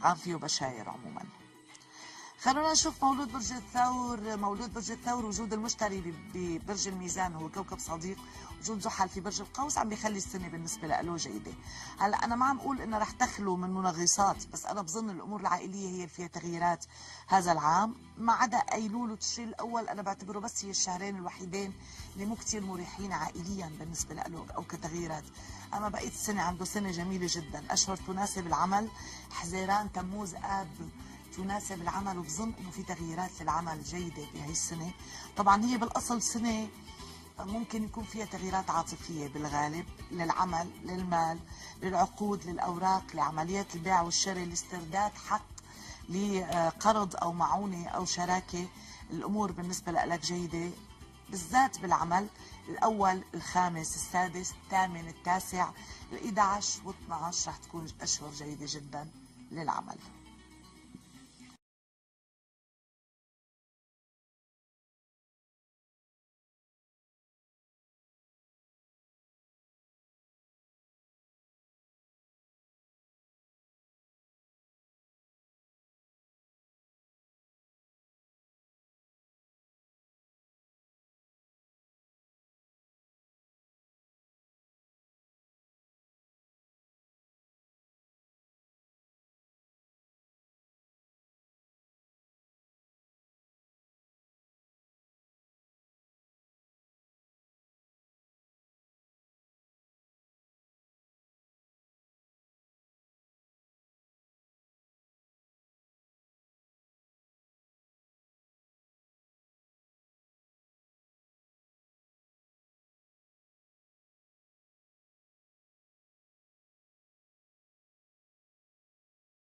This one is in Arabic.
عام فيه بشاير عموما. خلونا نشوف مولود برج الثور. مولود برج الثور، وجود المشتري ببرج الميزان هو كوكب صديق، وجود زحل في برج القوس عم بيخلي السنه بالنسبه له جيده. هلا انا ما عم اقول انه رح تخلو من منغصات، بس انا بظن الامور العائليه هي اللي فيها تغييرات هذا العام، ما عدا ايلول وتشرين الاول انا بعتبره بس هي الشهرين الوحيدين اللي مو كثير مريحين عائليا بالنسبه له او كتغييرات. اما بقيه السنه عنده سنه جميله جدا، اشهر تناسب العمل حزيران تموز اب تناسب العمل، وبظن انه في تغييرات للعمل جيده بهي السنه. طبعا هي بالاصل سنه ممكن يكون فيها تغييرات عاطفيه بالغالب للعمل، للمال، للعقود، للاوراق، لعمليات البيع والشراء، لاسترداد حق لقرض او معونه او شراكه. الامور بالنسبه لك جيده بالذات بالعمل. الاول، الخامس، السادس، الثامن، التاسع، ال11 و12 رح تكون اشهر جيده جدا للعمل.